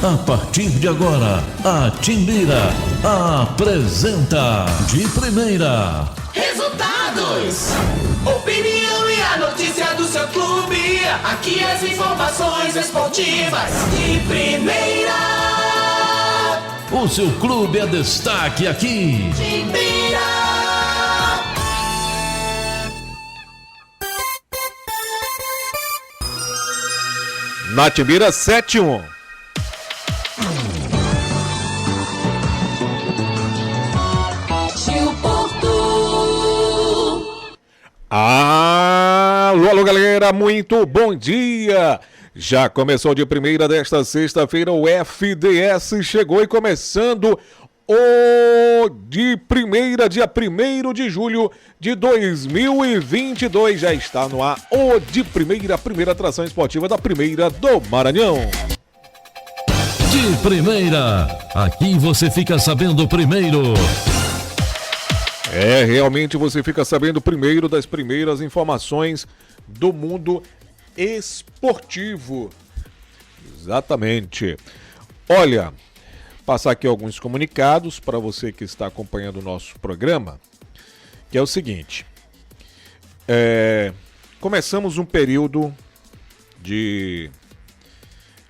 A partir de agora, a Timbira apresenta De Primeira. Resultados, opinião e a notícia do seu clube. Aqui as informações esportivas de primeira. O seu clube é destaque aqui. Timbira. Na Timbira 7-1. Alô, galera, muito bom dia! Já começou de primeira desta sexta-feira, o FDS chegou e começando o de primeira, dia 1º de julho de 2022. Já está no ar o de primeira, a primeira atração esportiva da Primeira do Maranhão. De Primeira, aqui você fica sabendo primeiro. Realmente você fica sabendo primeiro das primeiras informações do mundo esportivo. Exatamente. Olha, passar aqui alguns comunicados para você que está acompanhando o nosso programa, que é o seguinte. Começamos um período de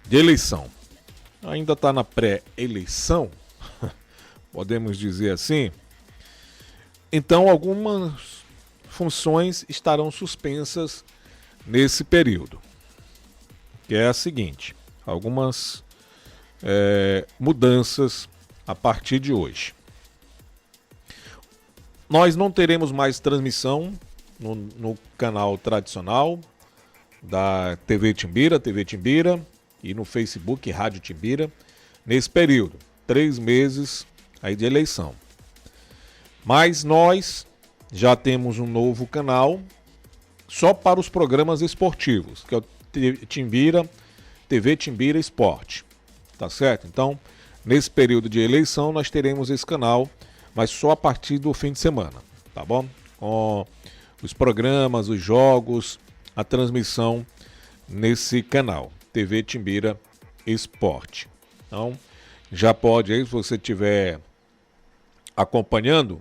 eleição. Ainda está na pré-eleição, podemos dizer assim. Então, algumas funções estarão suspensas nesse período. Que é a seguinte, algumas mudanças a partir de hoje. Nós não teremos mais transmissão no canal tradicional da TV Timbira e no Facebook Rádio Timbira nesse período, 3 meses aí de eleição. Mas nós já temos um novo canal só para os programas esportivos, que é o TV Timbira Esporte. Tá certo? Então, nesse período de eleição, nós teremos esse canal, mas só a partir do fim de semana, tá bom? Com os programas, os jogos, a transmissão nesse canal, TV Timbira Esporte. Então, já pode aí, se você estiver acompanhando,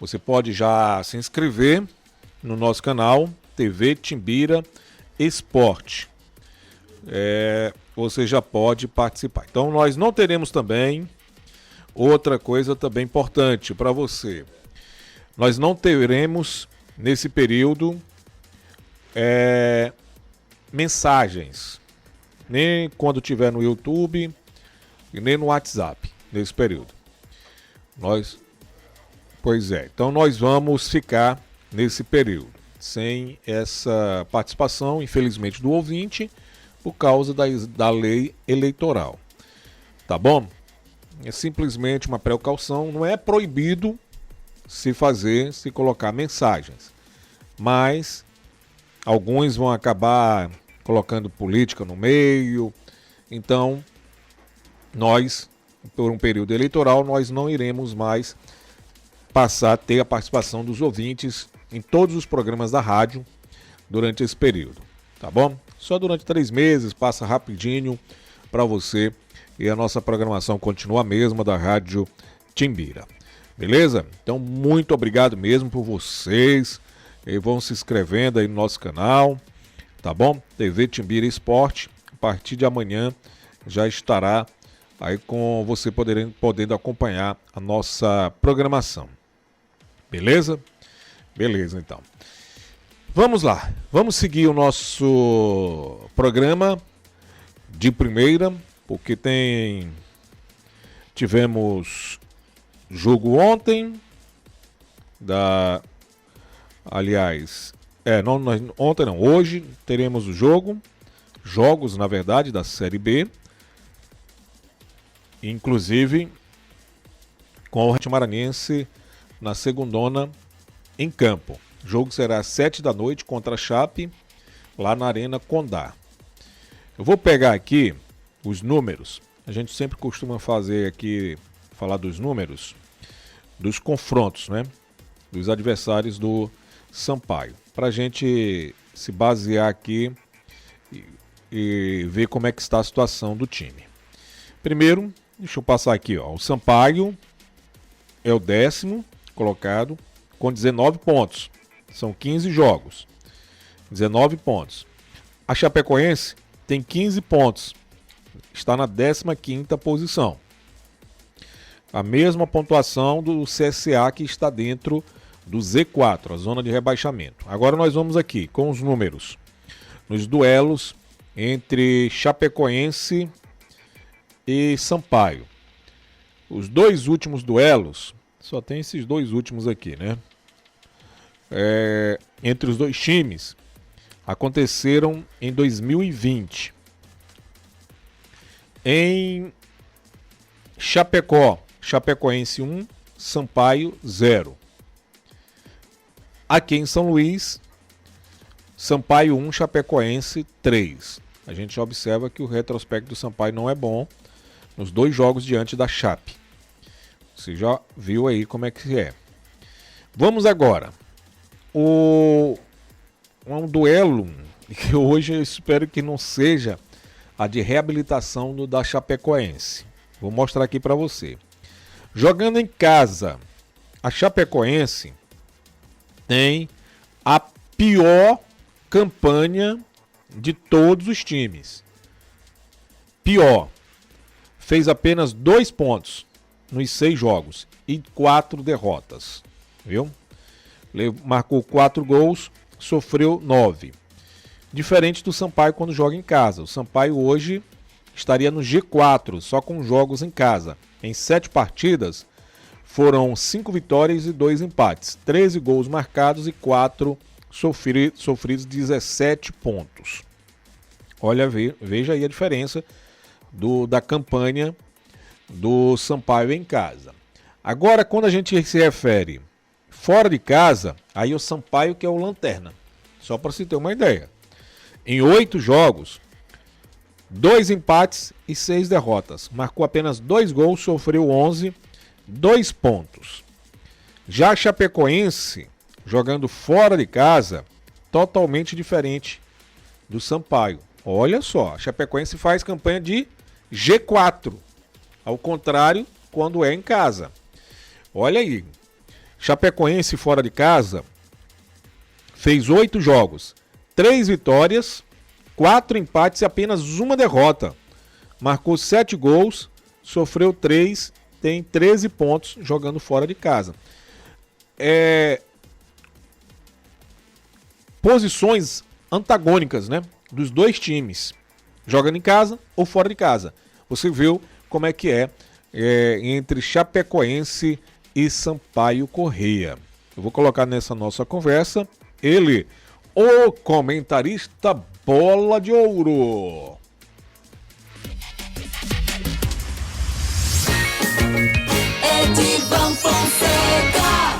você pode já se inscrever no nosso canal TV Timbira Esporte. Você já pode participar. Então nós não teremos também outra coisa também importante para você. Nós não teremos nesse período mensagens, nem quando tiver no YouTube e nem no WhatsApp nesse período. Então nós vamos ficar nesse período sem essa participação, infelizmente, do ouvinte, por causa da lei eleitoral. Tá bom? É simplesmente uma precaução, não é proibido se colocar mensagens, mas alguns vão acabar colocando política no meio, então nós, por um período eleitoral, nós não iremos mais passar a ter a participação dos ouvintes em todos os programas da rádio durante esse período, tá bom? Só durante 3 meses, passa rapidinho para você e a nossa programação continua a mesma da Rádio Timbira, beleza? Então, muito obrigado mesmo por vocês e vão se inscrevendo aí no nosso canal, tá bom? TV Timbira Esporte, a partir de amanhã já estará aí com você podendo acompanhar a nossa programação. Beleza? Beleza, então. Vamos lá. Vamos seguir o nosso programa de primeira, porque tivemos jogo ontem hoje teremos jogos, na verdade, da Série B, inclusive com o Atlético Maranhense na segundona em campo. O jogo será às 7 da noite contra a Chape, lá na Arena Condá. Eu vou pegar aqui os números. A gente sempre costuma falar dos números, dos confrontos, né? Dos adversários do Sampaio. Para a gente se basear aqui e ver como é que está a situação do time. Primeiro, deixa eu passar aqui, ó. O Sampaio é o 10º colocado com 19 pontos. São 15 jogos. 19 pontos. A Chapecoense tem 15 pontos. Está na 15ª posição. A mesma pontuação do CSA, que está dentro do Z4, a zona de rebaixamento. Agora nós vamos aqui com os números. Nos duelos entre Chapecoense e Sampaio. Os dois últimos duelos, só tem esses dois últimos aqui, né? Entre os dois times, aconteceram em 2020. Em Chapecó, Chapecoense 1, Sampaio 0. Aqui em São Luís, Sampaio 1, Chapecoense 3. A gente já observa que o retrospecto do Sampaio não é bom nos dois jogos diante da Chape. Você já viu aí como é que é. Vamos agora. Um duelo que hoje eu espero que não seja a de reabilitação do da Chapecoense. Vou mostrar aqui para você. Jogando em casa, a Chapecoense tem a pior campanha de todos os times. Pior. Fez apenas 2 pontos nos 6 jogos e 4 derrotas. Viu? Marcou 4 gols, sofreu 9. Diferente do Sampaio quando joga em casa. O Sampaio hoje estaria no G4, só com jogos em casa. Em 7 partidas, foram 5 vitórias e 2 empates. 13 gols marcados e 4 sofridos, 17 pontos. Olha, veja aí a diferença da campanha do Sampaio em casa. Agora, quando a gente se refere fora de casa, aí o Sampaio que é o lanterna. Só para se ter uma ideia. Em 8 jogos, 2 empates e 6 derrotas. Marcou apenas 2 gols, sofreu 11, 2 pontos. Já a Chapecoense, jogando fora de casa, totalmente diferente do Sampaio. Olha só, a Chapecoense faz campanha de G4, ao contrário quando é em casa. Olha aí, Chapecoense fora de casa fez 8 jogos, 3 vitórias, 4 empates e apenas 1 derrota. Marcou 7 gols, sofreu 3, tem 13 pontos jogando fora de casa. Posições antagônicas, né, dos dois times, jogando em casa ou fora de casa. Você viu como é que é entre Chapecoense e Sampaio Corrêa. Eu vou colocar nessa nossa conversa ele, o comentarista Bola de Ouro. Edivan Fonseca.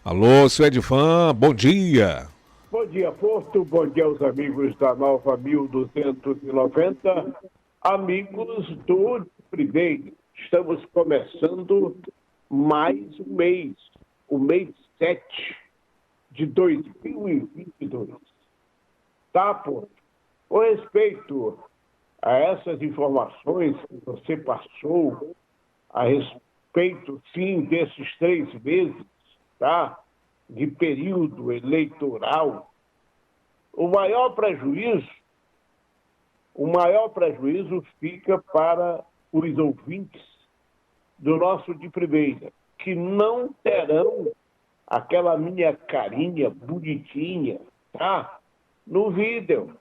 Alô, seu Edivan, bom dia. Bom dia, Porto. Bom dia aos amigos da Nova 1290. Amigos do Primeiro. Estamos começando mais um mês, o mês 7 de 2022. Tá, Porto? Com respeito a essas informações que você passou, a respeito, sim, desses 3 meses, tá? De período eleitoral, o maior prejuízo fica para os ouvintes do nosso de primeira, que não terão aquela minha carinha bonitinha, tá? No vídeo.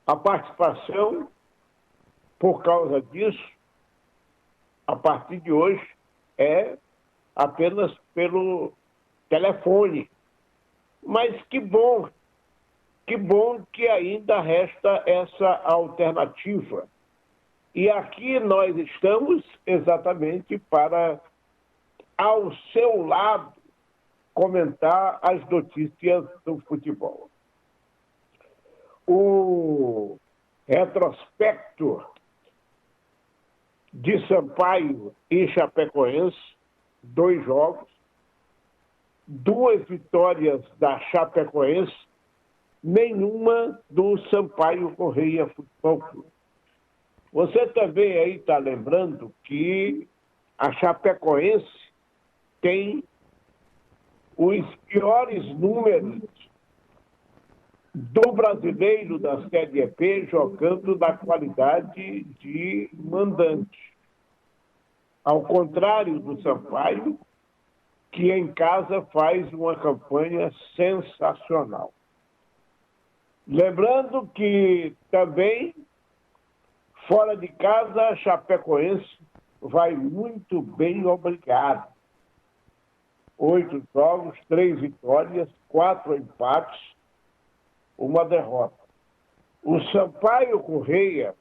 A participação, por causa disso, a partir de hoje, é apenas pelo telefone. Mas que bom que ainda resta essa alternativa. E aqui nós estamos exatamente para, ao seu lado, comentar as notícias do futebol. O retrospecto de Sampaio e Chapecoense, 2 jogos, 2 vitórias da Chapecoense, nenhuma do Sampaio Corrêa Futebol Clube. Você também aí está lembrando que a Chapecoense tem os piores números do brasileiro da Série EP jogando na qualidade de mandante. Ao contrário do Sampaio, que em casa faz uma campanha sensacional. Lembrando que também, fora de casa, a Chapecoense vai muito bem, obrigado. 8 jogos, 3 vitórias, 4 empates, 1 derrota. O Sampaio Corrêa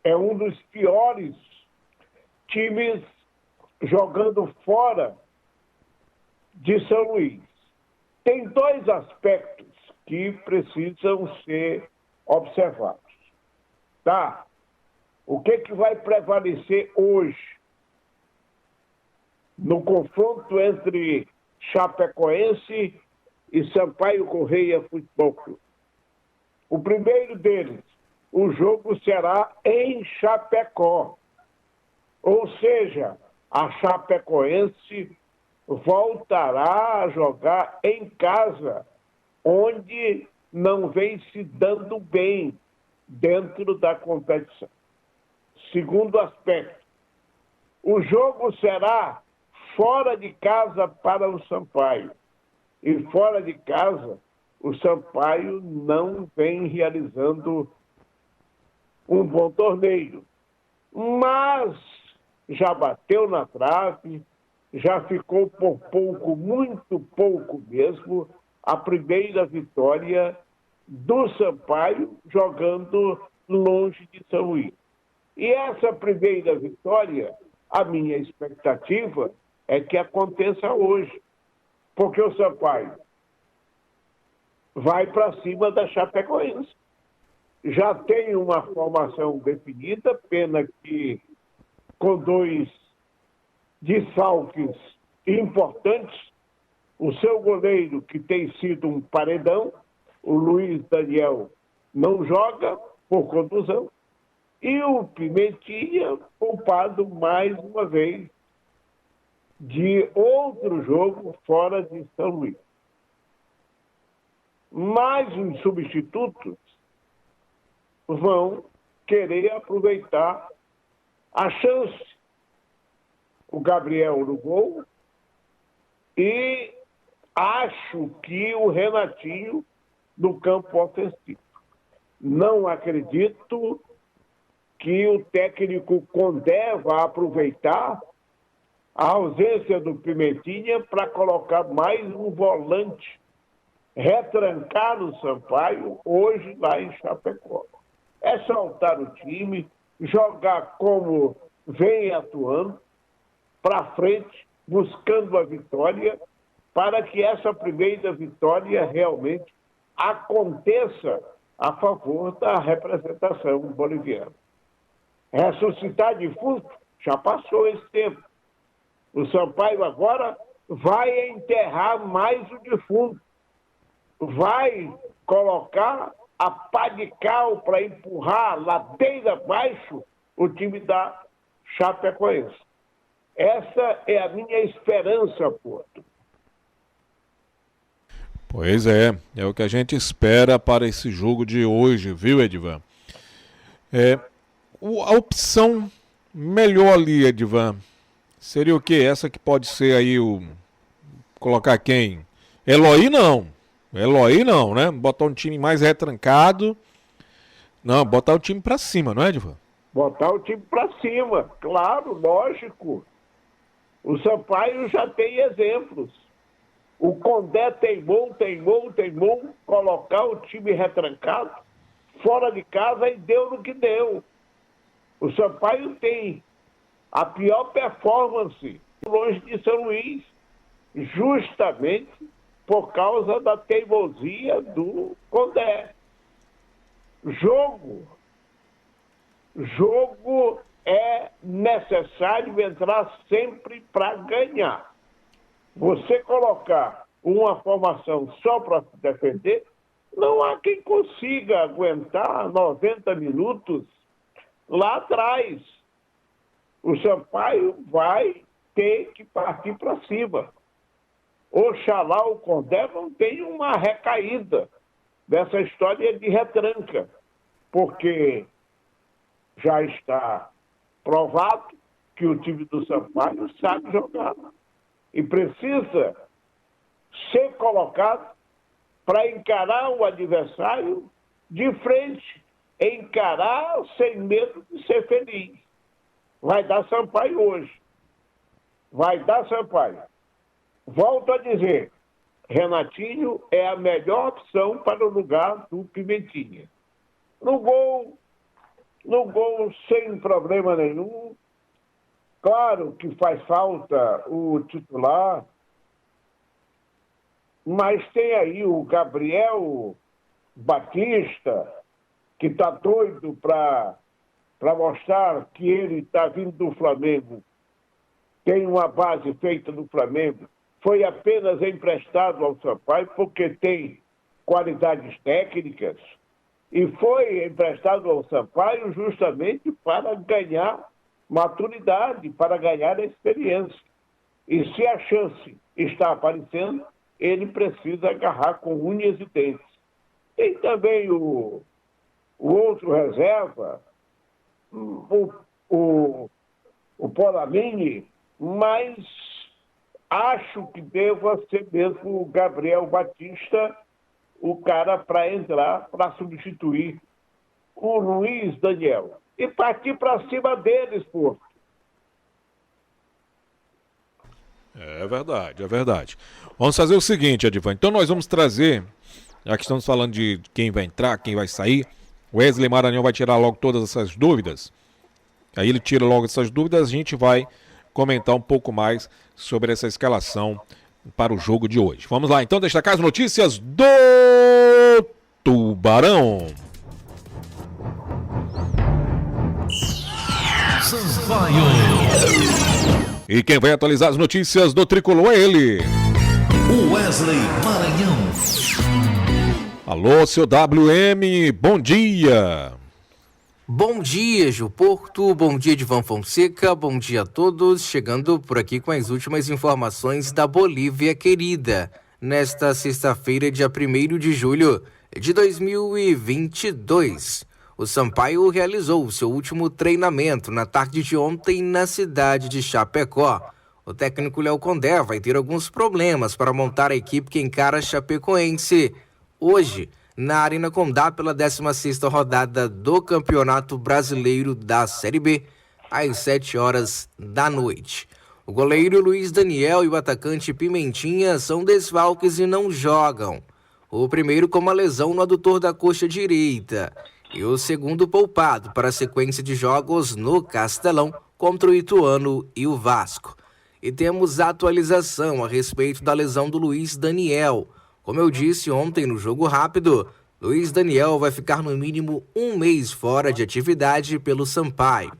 é um dos piores times jogando fora de São Luís. Tem 2 aspectos que precisam ser observados. Tá? O que vai prevalecer hoje no confronto entre Chapecoense e Sampaio Corrêa Futebol Clube? O primeiro deles, o jogo será em Chapecó. Ou seja, a Chapecoense voltará a jogar em casa, onde não vem se dando bem dentro da competição. Segundo aspecto, o jogo será fora de casa para o Sampaio. E fora de casa, o Sampaio não vem realizando um bom torneio. Mas já bateu na trave, já ficou por pouco, muito pouco mesmo, a primeira vitória do Sampaio jogando longe de São Luís. E essa primeira vitória, a minha expectativa é que aconteça hoje, porque o Sampaio vai para cima da Chapecoense. Já tem uma formação definida, pena que com 2 desfalques importantes, o seu goleiro, que tem sido um paredão, o Luiz Daniel, não joga por contusão, e o Pimentinha poupado mais uma vez de outro jogo fora de São Luís. Mas os substitutos vão querer aproveitar a chance. O Gabriel no gol e acho que o Renatinho no campo ofensivo. Não acredito que o técnico Condé vá aproveitar a ausência do Pimentinha para colocar mais um volante, retrancar o Sampaio hoje lá em Chapecó. É soltar o time, jogar como vem atuando, para frente, buscando a vitória, para que essa primeira vitória realmente aconteça a favor da representação boliviana. Ressuscitar defunto já passou esse tempo. O Sampaio agora vai enterrar mais o defunto. Vai colocar a pá de cal para empurrar ladeira abaixo o time da Chapecoense. Essa é a minha esperança, Porto. Pois é o que a gente espera para esse jogo de hoje, viu, Edivan? A opção melhor ali, Edivan, seria o quê? Essa que pode ser aí colocar quem? Eloy não, né? Botar um time mais retrancado. Não, botar o time pra cima, não é, Edivan? Botar o time pra cima, claro, lógico. O Sampaio já tem exemplos. O Condé teimou, colocar o time retrancado, fora de casa, e deu no que deu. O Sampaio tem a pior performance longe de São Luís, justamente por causa da teimosia do Condé. Jogo é necessário entrar sempre para ganhar. Você colocar uma formação só para se defender, não há quem consiga aguentar 90 minutos lá atrás. O Sampaio vai ter que partir para cima. Oxalá o Condé não tenha uma recaída dessa história de retranca, porque já está provado que o time do Sampaio sabe jogar e precisa ser colocado para encarar o adversário de frente, encarar sem medo de ser feliz. Vai dar Sampaio hoje. Vai dar Sampaio. Volto a dizer, Renatinho é a melhor opção para o lugar do Pimentinha. No gol sem problema nenhum. Claro que faz falta o titular, mas tem aí o Gabriel Batista, que está doido para mostrar que ele está vindo do Flamengo. Tem uma base feita do Flamengo. Foi apenas emprestado ao Sampaio porque tem qualidades técnicas e foi emprestado ao Sampaio justamente para ganhar maturidade, para ganhar experiência. E se a chance está aparecendo, ele precisa agarrar com unhas e dentes. Tem também o outro reserva, o Polamini, mas acho que deva ser mesmo o Gabriel Batista o cara para entrar, para substituir o Luiz Daniel. E partir para cima deles, pô. É verdade, é verdade. Vamos fazer o seguinte, Edivan. Então nós vamos trazer, já que estamos falando de quem vai entrar, quem vai sair, o Wesley Maranhão vai tirar logo todas essas dúvidas. Aí ele tira logo essas dúvidas, a gente vai comentar um pouco mais sobre essa escalação para o jogo de hoje. Vamos lá, então, destacar as notícias do Tubarão. Sampaio. E quem vai atualizar as notícias do Tricolor é ele. Wesley Maranhão. Alô, seu WM, bom dia. Bom dia, Gil Porto, bom dia, Divan Fonseca, bom dia a todos. Chegando por aqui com as últimas informações da Bolívia querida. Nesta sexta-feira, dia 1º de julho de 2022. O Sampaio realizou seu último treinamento na tarde de ontem na cidade de Chapecó. O técnico Léo Condé vai ter alguns problemas para montar a equipe que encara a Chapecoense hoje na Arena Condá pela 16ª rodada do Campeonato Brasileiro da Série B, às 7 horas da noite. O goleiro Luiz Daniel e o atacante Pimentinha são desfalques e não jogam. O primeiro com uma lesão no adutor da coxa direita e o segundo poupado para a sequência de jogos no Castelão contra o Ituano e o Vasco. E temos atualização a respeito da lesão do Luiz Daniel. Como eu disse ontem no Jogo Rápido, Luiz Daniel vai ficar no mínimo um mês fora de atividade pelo Sampaio.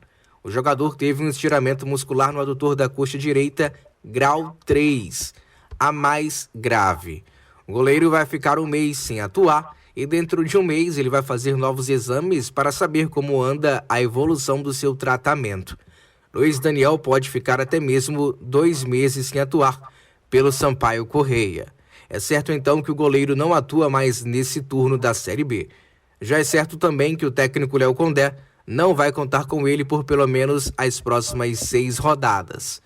O jogador teve um estiramento muscular no adutor da coxa direita, grau 3, a mais grave. O goleiro vai ficar um mês sem atuar e dentro de um mês ele vai fazer novos exames para saber como anda a evolução do seu tratamento. Luiz Daniel pode ficar até mesmo 2 meses sem atuar pelo Sampaio Correia. É certo então que o goleiro não atua mais nesse turno da Série B. Já é certo também que o técnico Léo Condé não vai contar com ele por pelo menos as próximas 6 rodadas.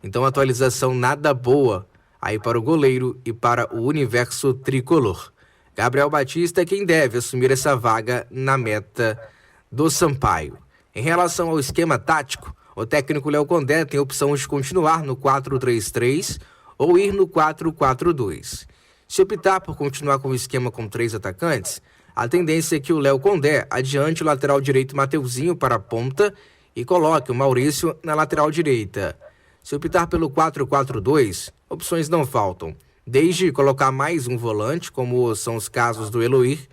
Então atualização nada boa aí para o goleiro e para o universo tricolor. Gabriel Batista é quem deve assumir essa vaga na meta do Sampaio. Em relação ao esquema tático, o técnico Léo Condé tem a opção de continuar no 4-3-3 ou ir no 4-4-2. Se optar por continuar com o esquema com 3 atacantes, a tendência é que o Léo Condé adiante o lateral direito Mateuzinho para a ponta e coloque o Maurício na lateral direita. Se optar pelo 4-4-2, opções não faltam, desde colocar mais um volante, como são os casos do Eloir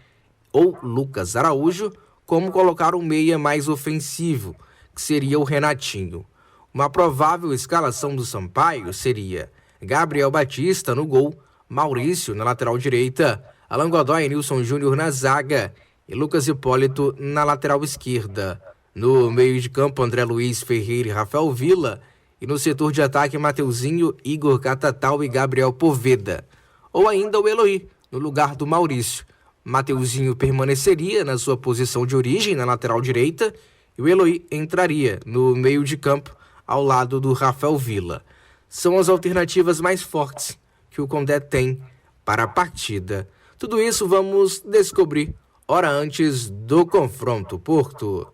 ou Lucas Araújo, como colocar um meia mais ofensivo, que seria o Renatinho. Uma provável escalação do Sampaio seria Gabriel Batista no gol, Maurício na lateral direita, Alan Godoy e Nilson Júnior na zaga e Lucas Hipólito na lateral esquerda. No meio de campo, André Luiz Ferreira e Rafael Villa. E no setor de ataque, Mateuzinho, Igor Catatal e Gabriel Poveda. Ou ainda o Eloy, no lugar do Maurício. Mateuzinho permaneceria na sua posição de origem, na lateral direita, e o Eloy entraria no meio de campo, ao lado do Rafael Villa. São as alternativas mais fortes que o Condé tem para a partida. Tudo isso vamos descobrir hora antes do confronto, Porto.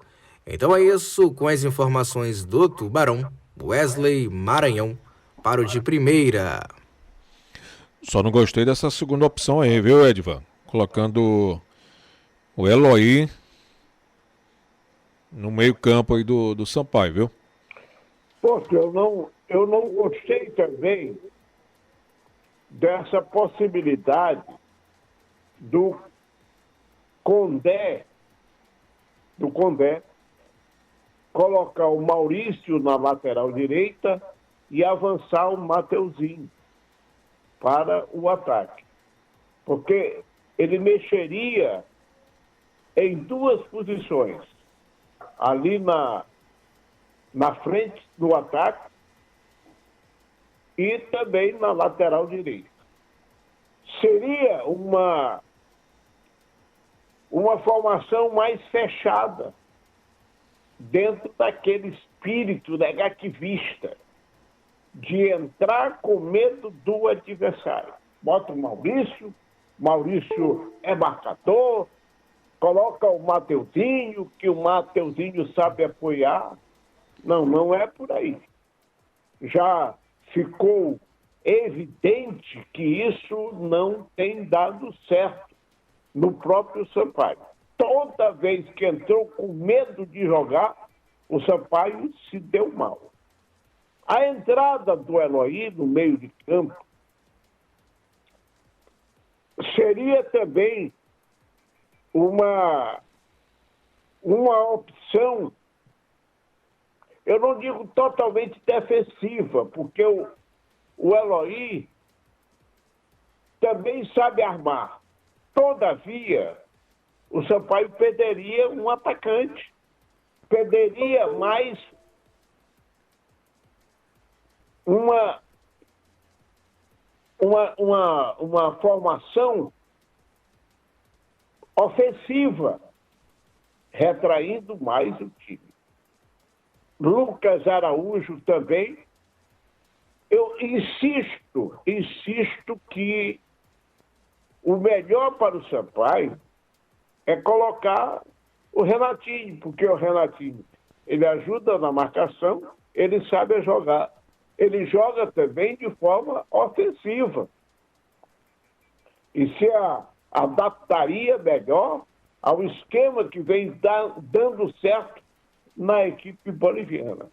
Então é isso, com as informações do Tubarão, Wesley Maranhão para o de primeira. Só não gostei dessa segunda opção aí, viu, Edvan? Colocando o Eloy no meio campo aí do Sampaio, viu? Porque eu não gostei também dessa possibilidade do Condé colocar o Maurício na lateral direita e avançar o Mateuzinho para o ataque. Porque ele mexeria em duas posições, ali na frente do ataque e também na lateral direita. Seria uma formação mais fechada, dentro daquele espírito negativista, de entrar com medo do adversário. Bota o Maurício é marcador, coloca o Mateuzinho, que o Mateuzinho sabe apoiar. Não é por aí. Já ficou evidente que isso não tem dado certo no próprio Sampaio. Toda vez que entrou com medo de jogar, o Sampaio se deu mal. A entrada do Eloy no meio de campo seria também uma opção, eu não digo totalmente defensiva, porque o Eloy também sabe armar. Todavia, o Sampaio perderia um atacante, perderia mais uma formação ofensiva, retraindo mais o time. Lucas Araújo também. Eu insisto que o melhor para o Sampaio é colocar o Renatinho, porque o Renatinho, ele ajuda na marcação, ele sabe jogar. Ele joga também de forma ofensiva. E se adaptaria melhor ao esquema que vem dando certo na equipe boliviana.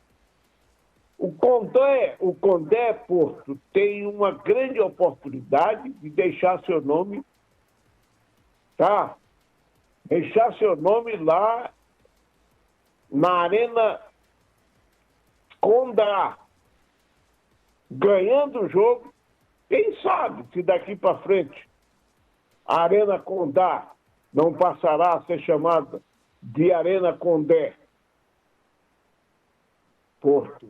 O Condé Porto tem uma grande oportunidade de deixar seu nome, deixar seu nome lá na Arena Condá, ganhando o jogo. Quem sabe se daqui para frente a Arena Condá não passará a ser chamada de Arena Condé Porto.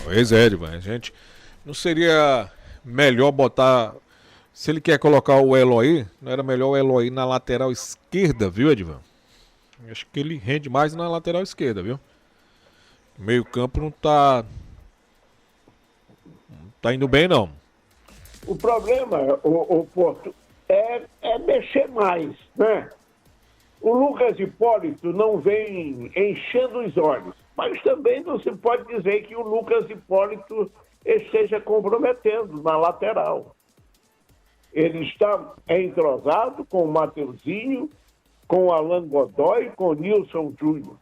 Pois é, Edvan, gente, não seria melhor botar, se ele quer colocar o Eloy, não era melhor o Eloy na lateral esquerda, viu, Edvan? Acho que ele rende mais na lateral esquerda, viu? Meio campo não tá indo bem, não. O problema, o Porto, é mexer mais, né? O Lucas Hipólito não vem enchendo os olhos, mas também não se pode dizer que o Lucas Hipólito esteja comprometendo na lateral. Ele está entrosado com o Mateuzinho, com o Alan Godoy, com o Nilson Júnior.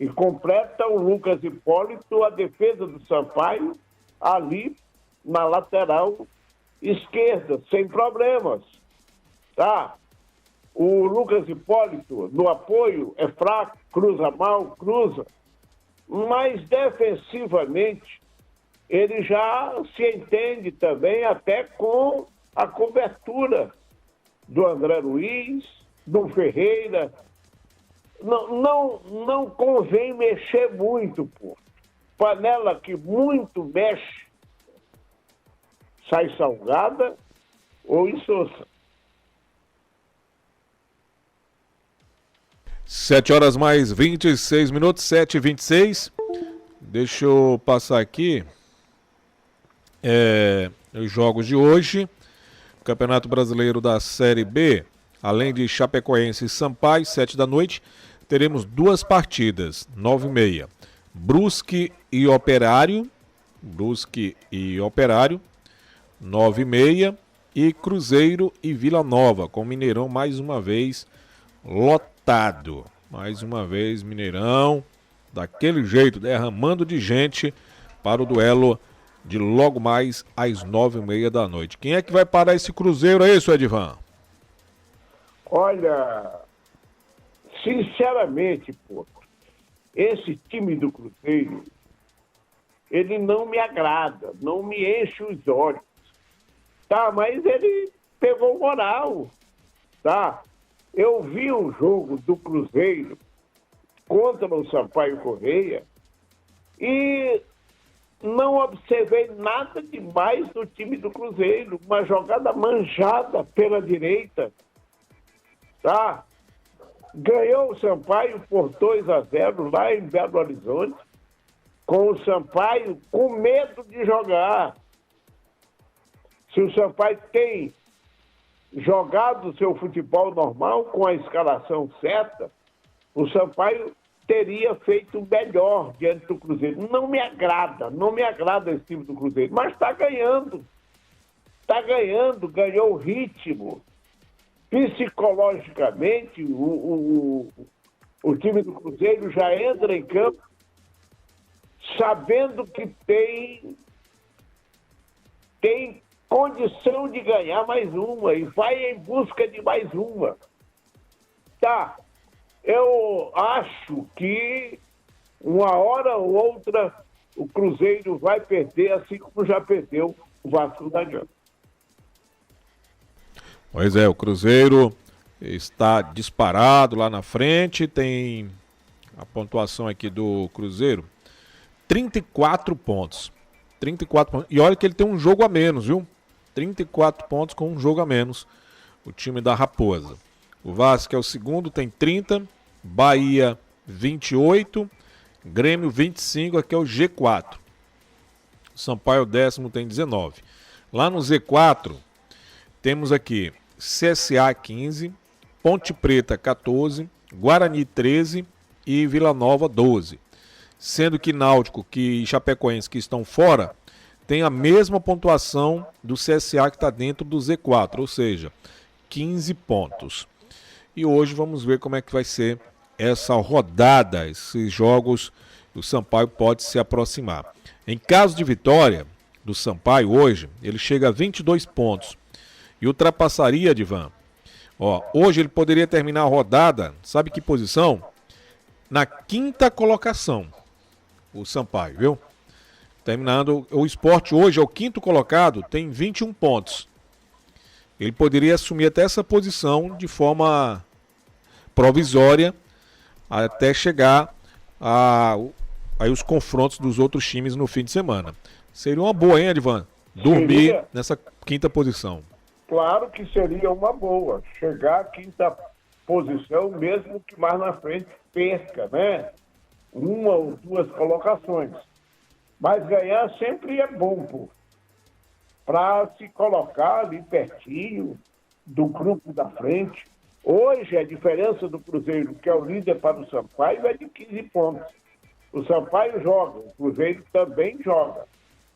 E completa o Lucas Hipólito a defesa do Sampaio ali na lateral esquerda, sem problemas. Tá? O Lucas Hipólito, no apoio, é fraco, cruza mal, cruza. Mas defensivamente, ele já se entende também até com a cobertura do André Luiz, do Ferreira. Não convém mexer muito, pô. Panela que muito mexe, sai salgada ou insossa. 7h mais 26 minutos, 7h26. Deixa eu passar aqui os jogos de hoje. Campeonato Brasileiro da Série B, além de Chapecoense e Sampaio, 7 da noite, teremos duas partidas, 9h30. Brusque e Operário, 9h30. E Cruzeiro e Vila Nova, com o Mineirão mais uma vez lotado. Mais uma vez, Mineirão, daquele jeito, derramando de gente para o duelo de logo mais às 9h30 da noite. Quem é que vai parar esse Cruzeiro aí, seu Edivan? Olha, sinceramente, pô, esse time do Cruzeiro, ele não me agrada, não me enche os olhos. Tá, mas ele pegou moral, tá? Eu vi o jogo do Cruzeiro contra o Sampaio Corrêa e não observei nada demais do time do Cruzeiro. Uma jogada manjada pela direita, tá? Ganhou o Sampaio por 2-0 lá em Belo Horizonte, com o Sampaio com medo de jogar. Se o Sampaio tem jogado o seu futebol normal, com a escalação certa, o Sampaio teria feito melhor diante do Cruzeiro. Não me agrada esse time do Cruzeiro, mas está ganhando, ganhou ritmo. Psicologicamente, o time do Cruzeiro já entra em campo sabendo que tem condição de ganhar mais uma e vai em busca de mais uma. Tá, eu acho que uma hora ou outra o Cruzeiro vai perder, assim como já perdeu o Vasco da Gama. Pois é, o Cruzeiro está disparado lá na frente, tem a pontuação aqui do Cruzeiro, 34 pontos. 34 pontos. E olha que ele tem um jogo a menos, viu? 34 pontos com um jogo a menos, o time da Raposa. O Vasco é o segundo, tem 30, Bahia 28, Grêmio 25, aqui é o G4. O Sampaio, o décimo, tem 19. Lá no Z4, temos aqui CSA 15, Ponte Preta 14, Guarani 13 e Vila Nova 12. Sendo que Náutico e Chapecoense, que estão fora, tem a mesma pontuação do CSA, que está dentro do Z4, ou seja, 15 pontos. E hoje vamos ver como é que vai ser essa rodada, esses jogos. O Sampaio pode se aproximar. Em caso de vitória do Sampaio hoje, ele chega a 22 pontos e ultrapassaria, Edivan. Hoje ele poderia terminar a rodada, sabe que posição? Na 5ª colocação, o Sampaio, viu? Terminando, o Sport hoje é o 5º colocado, tem 21 pontos. Ele poderia assumir até essa posição de forma provisória até chegar aí os confrontos dos outros times no fim de semana. Seria uma boa, hein, Edivan? Dormir nessa 5ª posição. Claro que seria uma boa. Chegar à 5ª posição, mesmo que mais na frente perca, né? Uma ou duas colocações. Mas ganhar sempre é bom, pô. Para se colocar ali pertinho do grupo da frente. Hoje, a diferença do Cruzeiro, que é o líder para o Sampaio, é de 15 pontos. O Sampaio joga, o Cruzeiro também joga,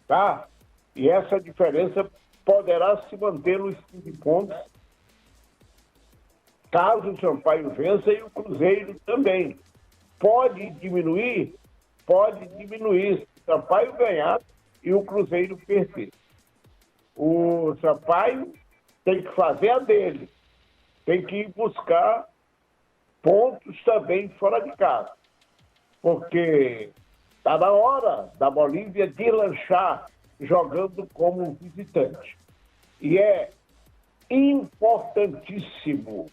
tá? E essa diferença poderá se manter nos 15 pontos, caso o Sampaio vença e o Cruzeiro também. Pode diminuir? Pode diminuir. Se o Sampaio ganhar e o Cruzeiro perder. O Sampaio tem que fazer a dele. Tem que ir buscar pontos também fora de casa. Porque está na hora da Bolívia de lanchar jogando como visitante. E é importantíssimo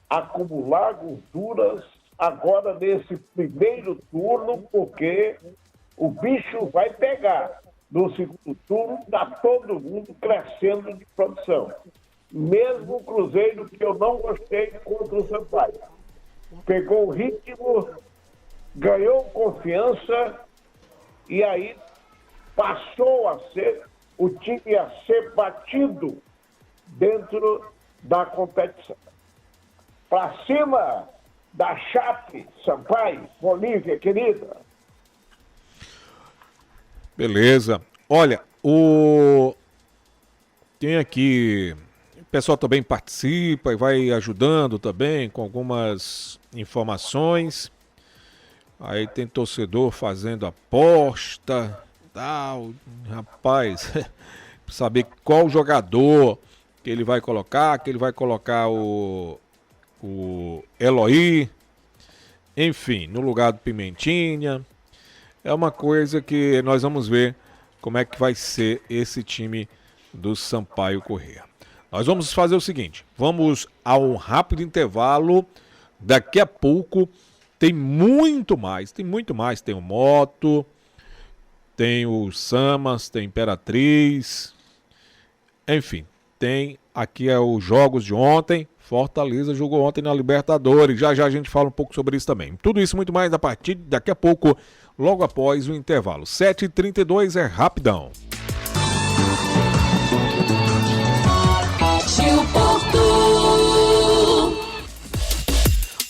acumular gorduras agora nesse primeiro turno, porque o bicho vai pegar. No segundo turno, está todo mundo crescendo de produção. Mesmo o Cruzeiro, que eu não gostei contra o Sampaio. Pegou o ritmo, ganhou confiança e aí passou a ser o time a ser batido dentro da competição. Para cima da Chape, Sampaio, Bolívia, querida. Beleza. Olha, tem aqui... O pessoal também participa e vai ajudando também com algumas informações. Aí tem torcedor fazendo aposta, tal. Rapaz, saber qual jogador que ele vai colocar, o Eloy, enfim, no lugar do Pimentinha. É uma coisa que nós vamos ver como é que vai ser esse time do Sampaio Corrêa. Nós vamos fazer o seguinte, vamos a um rápido intervalo, daqui a pouco tem muito mais, tem o Moto, tem o Samas, tem Imperatriz, enfim, tem aqui os jogos de ontem, Fortaleza jogou ontem na Libertadores, já a gente fala um pouco sobre isso também. Tudo isso muito mais a partir daqui a pouco, logo após o intervalo. 7h32 é rapidão.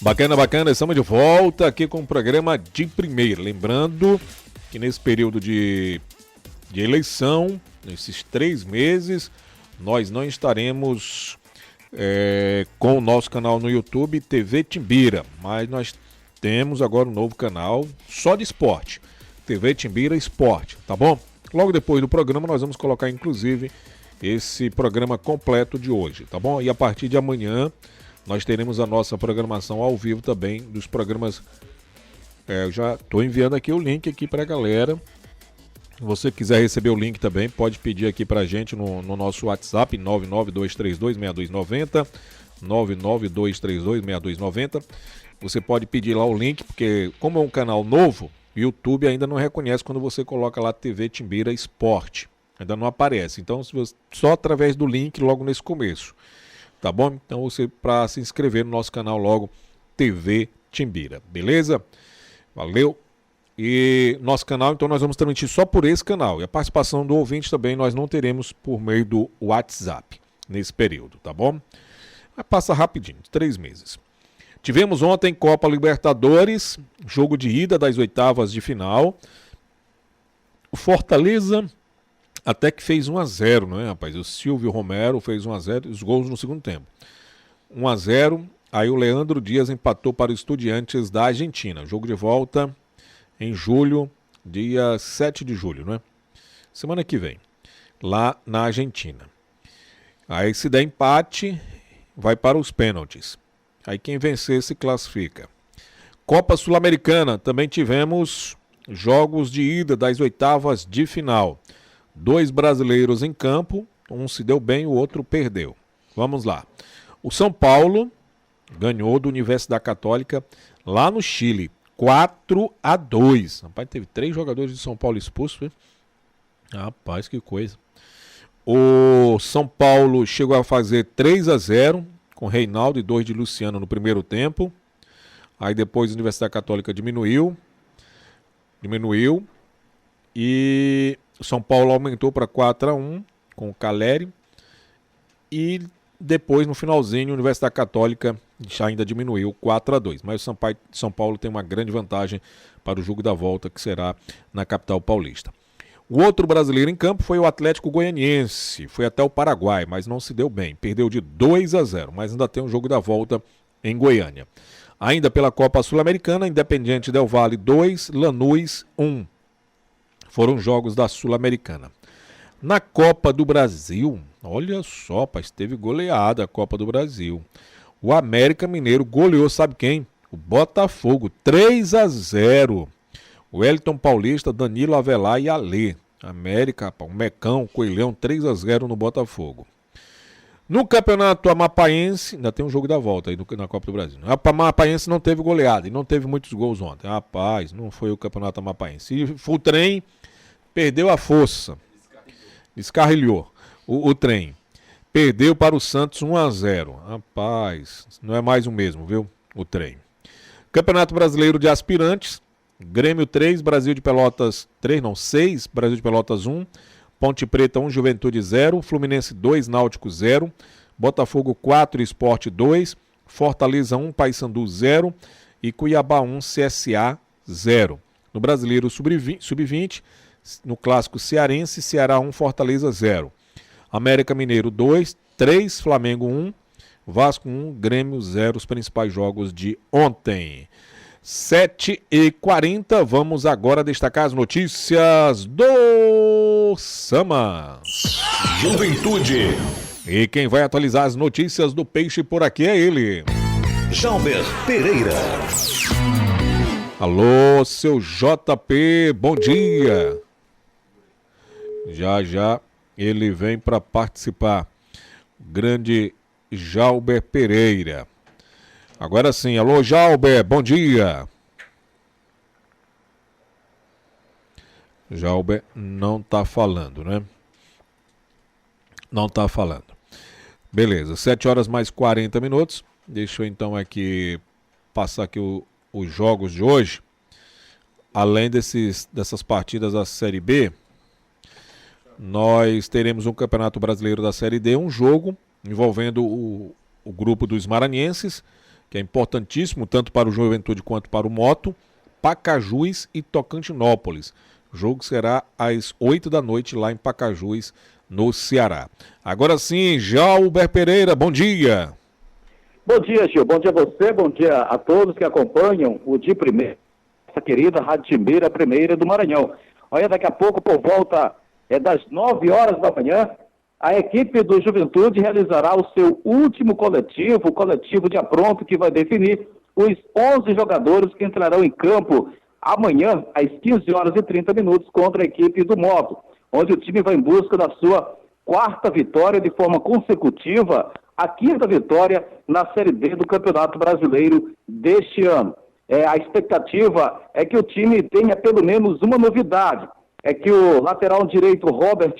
Bacana, estamos de volta aqui com o programa de primeira. Lembrando que nesse período de eleição, nesses 3 meses, nós não estaremos com o nosso canal no YouTube, TV Timbira, mas nós temos agora um novo canal só de esporte, TV Timbira Esporte, tá bom? Logo depois do programa nós vamos colocar inclusive esse programa completo de hoje, tá bom? E a partir de amanhã nós teremos a nossa programação ao vivo também dos programas. Eu já estou enviando aqui o link aqui para a galera. Se você quiser receber o link também, pode pedir aqui para a gente no nosso WhatsApp 992326290, 992326290. Você pode pedir lá o link, porque como é um canal novo, o YouTube ainda não reconhece quando você coloca lá TV Timbira Esporte. Ainda não aparece. Então, só através do link logo nesse começo. Tá bom? Então, você para se inscrever no nosso canal logo, TV Timbira. Beleza? Valeu. E nosso canal, então, nós vamos transmitir só por esse canal. E a participação do ouvinte também nós não teremos por meio do WhatsApp nesse período, tá bom? Mas passa rapidinho, 3 meses. Tivemos ontem Copa Libertadores, jogo de ida das oitavas de final. O Fortaleza até que fez 1-0, não é, rapaz? O Silvio Romero fez 1-0, os gols no segundo tempo. 1-0, aí o Leandro Dias empatou para o Estudiantes da Argentina. Jogo de volta em julho, dia 7 de julho, não é? Semana que vem, lá na Argentina. Aí se der empate, vai para os pênaltis. Aí quem vencer se classifica. Copa Sul-Americana, também tivemos jogos de ida das oitavas de final. 2 brasileiros em campo, um se deu bem, o outro perdeu. Vamos lá. O São Paulo ganhou do Universidade Católica lá no Chile, 4-2. Rapaz, teve 3 jogadores de São Paulo expulsos, hein? Rapaz, que coisa. O São Paulo chegou a fazer 3-0 com Reinaldo e 2 de Luciano no primeiro tempo. Aí depois a Universidade Católica diminuiu. E o São Paulo aumentou para 4-1 com o Caleri. E depois, no finalzinho, a Universidade Católica já ainda diminuiu 4-2. Mas o São Paulo tem uma grande vantagem para o jogo da volta, que será na capital paulista. O outro brasileiro em campo foi o Atlético Goianiense. Foi até o Paraguai, mas não se deu bem. Perdeu de 2-0, mas ainda tem um jogo da volta em Goiânia. Ainda pela Copa Sul-Americana, Independiente Del Valle 2, Lanús 1. Foram jogos da Sul-Americana. Na Copa do Brasil, olha só, rapaz, teve goleada a Copa do Brasil. O América Mineiro goleou, sabe quem? O Botafogo, 3-0. O Wellington Paulista, Danilo Avelar e Alê. América, rapaz, o Mecão, Coelhão, 3-0 no Botafogo. No Campeonato Amapaense, ainda tem um jogo da volta aí na Copa do Brasil. A Amapaense não teve goleada e não teve muitos gols ontem. Rapaz, não foi o Campeonato Amapaense. E o trem perdeu a força. Descarrilhou o trem. Perdeu para o Santos 1-0. Rapaz, não é mais o mesmo, viu? O trem. Campeonato Brasileiro de Aspirantes. Grêmio 3, Brasil de Pelotas 6, Brasil de Pelotas 1. Ponte Preta 1, Juventude 0. Fluminense 2, Náutico 0. Botafogo 4, Sport 2. Fortaleza 1, Paysandu 0. E Cuiabá 1, CSA 0. No Brasileiro Sub-20, no Clássico Cearense, Ceará 1, Fortaleza 0. América Mineiro 2, 3, Flamengo 1, Vasco 1, Grêmio 0, os principais jogos de ontem. 7h40, vamos agora destacar as notícias do Sama. Juventude. E quem vai atualizar as notícias do Peixe por aqui é ele. Jalber Pereira. Alô, seu JP, bom dia. Já ele vem para participar. Grande Jalber Pereira. Agora sim, alô Jalber, bom dia. Jalber não tá falando, né? Não tá falando. Beleza, 7h mais 40. Deixa eu então aqui passar aqui os jogos de hoje. Além dessas partidas da Série B, nós teremos um Campeonato Brasileiro da Série D, um jogo envolvendo o grupo dos maranhenses, que é importantíssimo tanto para o Juventude quanto para o Moto, Pacajus e Tocantinópolis. O jogo será às 20h lá em Pacajus, no Ceará. Agora sim, Jalber Pereira, bom dia. Bom dia, Gil. Bom dia a você, bom dia a todos que acompanham o de primeira, essa querida Rádio Timbeira, primeira do Maranhão. Olha, daqui a pouco, por volta das 9h da manhã, a equipe do Juventude realizará o seu último coletivo, o coletivo de apronto, que vai definir os 11 jogadores que entrarão em campo amanhã, às 15h30, contra a equipe do Moto, onde o time vai em busca da sua 4ª vitória de forma consecutiva, a 5ª vitória na Série D do Campeonato Brasileiro deste ano. A expectativa é que o time tenha pelo menos uma novidade, é que o lateral direito Robert,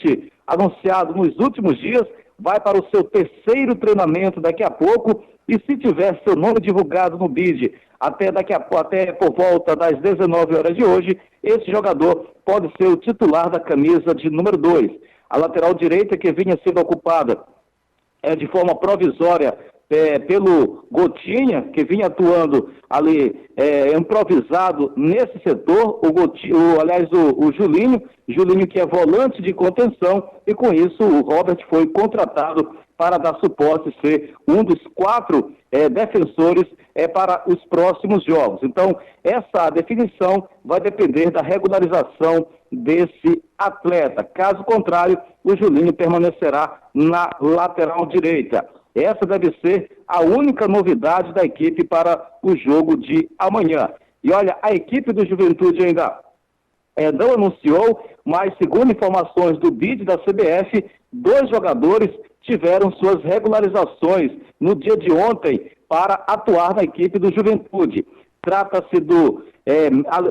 anunciado nos últimos dias, vai para o seu 3º treinamento daqui a pouco, e se tiver seu nome divulgado no BID até por volta das 19h de hoje, esse jogador pode ser o titular da camisa de número 2. A lateral direita, que vinha sendo ocupada de forma provisória pelo Gotinha, que vinha atuando ali improvisado nesse setor, o Julinho, que é volante de contenção, e com isso o Robert foi contratado para dar suporte e ser um dos 4 defensores para os próximos jogos. Então, essa definição vai depender da regularização desse atleta. Caso contrário, o Julinho permanecerá na lateral direita. Essa deve ser a única novidade da equipe para o jogo de amanhã. E olha, a equipe do Juventude ainda não anunciou, mas segundo informações do BID da CBF, 2 jogadores tiveram suas regularizações no dia de ontem para atuar na equipe do Juventude. Trata-se do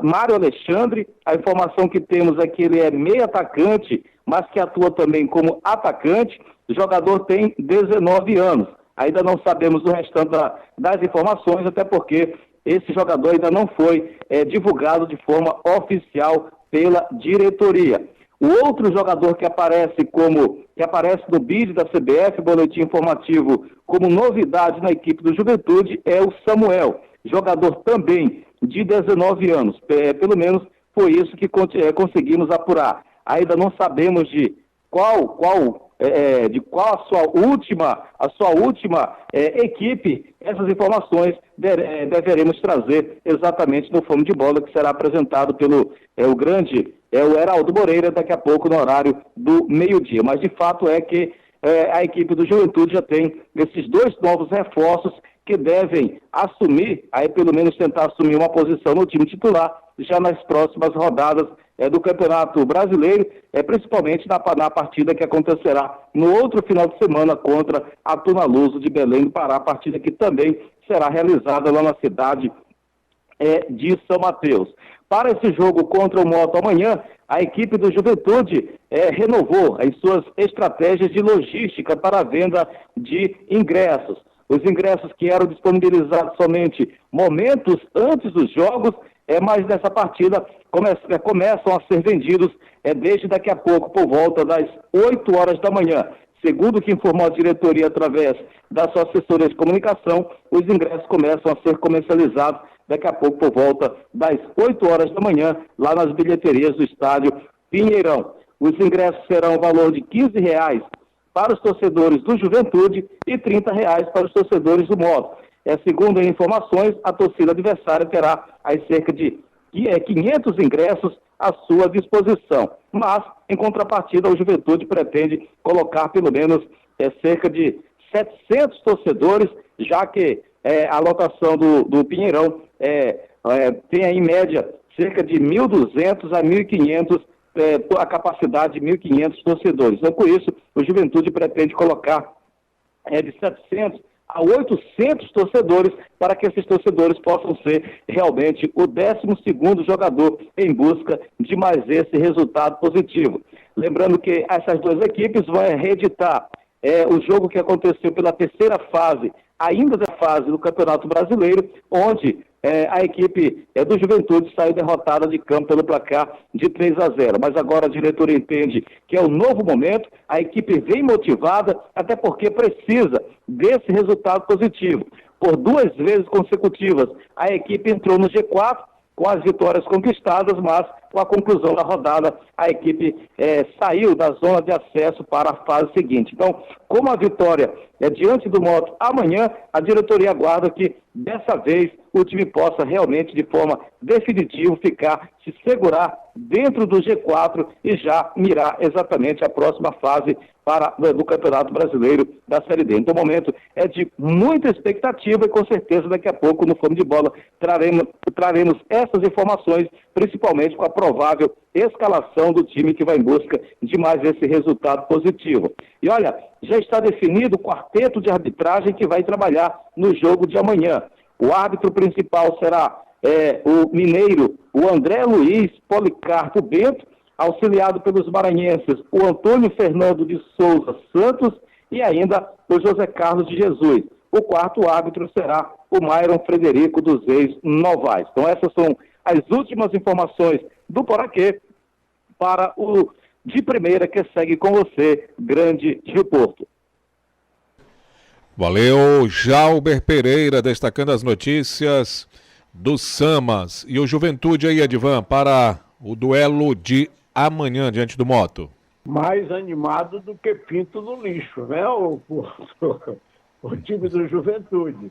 Mário Alexandre. A informação que temos é que ele é meio atacante, mas que atua também como atacante. O jogador tem 19 anos. Ainda não sabemos o restante das informações, até porque esse jogador ainda não foi divulgado de forma oficial pela diretoria. O outro jogador que aparece no BID da CBF, boletim informativo, como novidade na equipe do Juventude, é o Samuel, jogador também de 19 anos. Pelo menos foi isso que conseguimos apurar. Ainda não sabemos de qual a sua última equipe. Essas informações deveremos trazer exatamente no Fome de Bola, que será apresentado pelo o Heraldo Moreira daqui a pouco no horário do meio-dia. Mas de fato é que a equipe do Juventude já tem esses 2 novos reforços que devem assumir, aí pelo menos tentar assumir uma posição no time titular já nas próximas rodadas do Campeonato Brasileiro, principalmente na partida que acontecerá no outro final de semana contra a Tunaluso de Belém do Pará, partida que também será realizada lá na cidade de São Mateus. Para esse jogo contra o Moto amanhã, a equipe do Juventude renovou as suas estratégias de logística para a venda de ingressos. Os ingressos que eram disponibilizados somente momentos antes dos jogos, mas nessa partida começam a ser vendidos desde daqui a pouco, por volta das 8 horas da manhã. Segundo o que informou a diretoria através da sua assessoria de comunicação, os ingressos começam a ser comercializados daqui a pouco por volta das 8 horas da manhã, lá nas bilheterias do estádio Pinheirão. Os ingressos serão o valor de R$ 15 para os torcedores do Juventude e R$ 30 para os torcedores do Moto. Segundo as informações, a torcida adversária terá aí cerca de 500 ingressos à sua disposição. Mas, em contrapartida, o Juventude pretende colocar pelo menos cerca de 700 torcedores, já que a lotação do Pinheirão tem aí, em média cerca de 1.200 a 1.500, a capacidade de 1.500 torcedores. Então, com isso, o Juventude pretende colocar de 700 a 800 torcedores, para que esses torcedores possam ser realmente o 12º jogador em busca de mais esse resultado positivo. Lembrando que essas duas equipes vão reeditar o jogo que aconteceu pela terceira fase, ainda da fase do Campeonato Brasileiro, onde a equipe do Juventude saiu derrotada de campo pelo placar de 3-0. Mas agora a diretoria entende que é um novo momento, a equipe vem motivada, até porque precisa desse resultado positivo. Por 2 vezes consecutivas, a equipe entrou no G4 com as vitórias conquistadas, mas com a conclusão da rodada, a equipe saiu da zona de acesso para a fase seguinte. Então, como a vitória é diante do Moto amanhã, a diretoria aguarda que, dessa vez, o time possa realmente, de forma definitiva, se segurar dentro do G4 e já mirar exatamente a próxima fase do Campeonato Brasileiro da Série D. Então, o momento é de muita expectativa e, com certeza, daqui a pouco, no Fome de Bola, traremos essas informações, principalmente com a provável escalação do time que vai em busca de mais esse resultado positivo. E olha, já está definido o quarteto de arbitragem que vai trabalhar no jogo de amanhã. O árbitro principal será o mineiro, o André Luiz Policarpo Bento, auxiliado pelos maranhenses, o Antônio Fernando de Souza Santos e ainda o José Carlos de Jesus. O quarto árbitro será o Myron Frederico dos ex-Novais. Então essas são as últimas informações do Poraquê para o De Primeira, que segue com você, Grande Rio Porto. Valeu, Jalber Pereira, destacando as notícias do Samas. E o Juventude aí, Edivan, para o duelo de amanhã diante do Moto. Mais animado do que pinto no lixo, né? O time do Juventude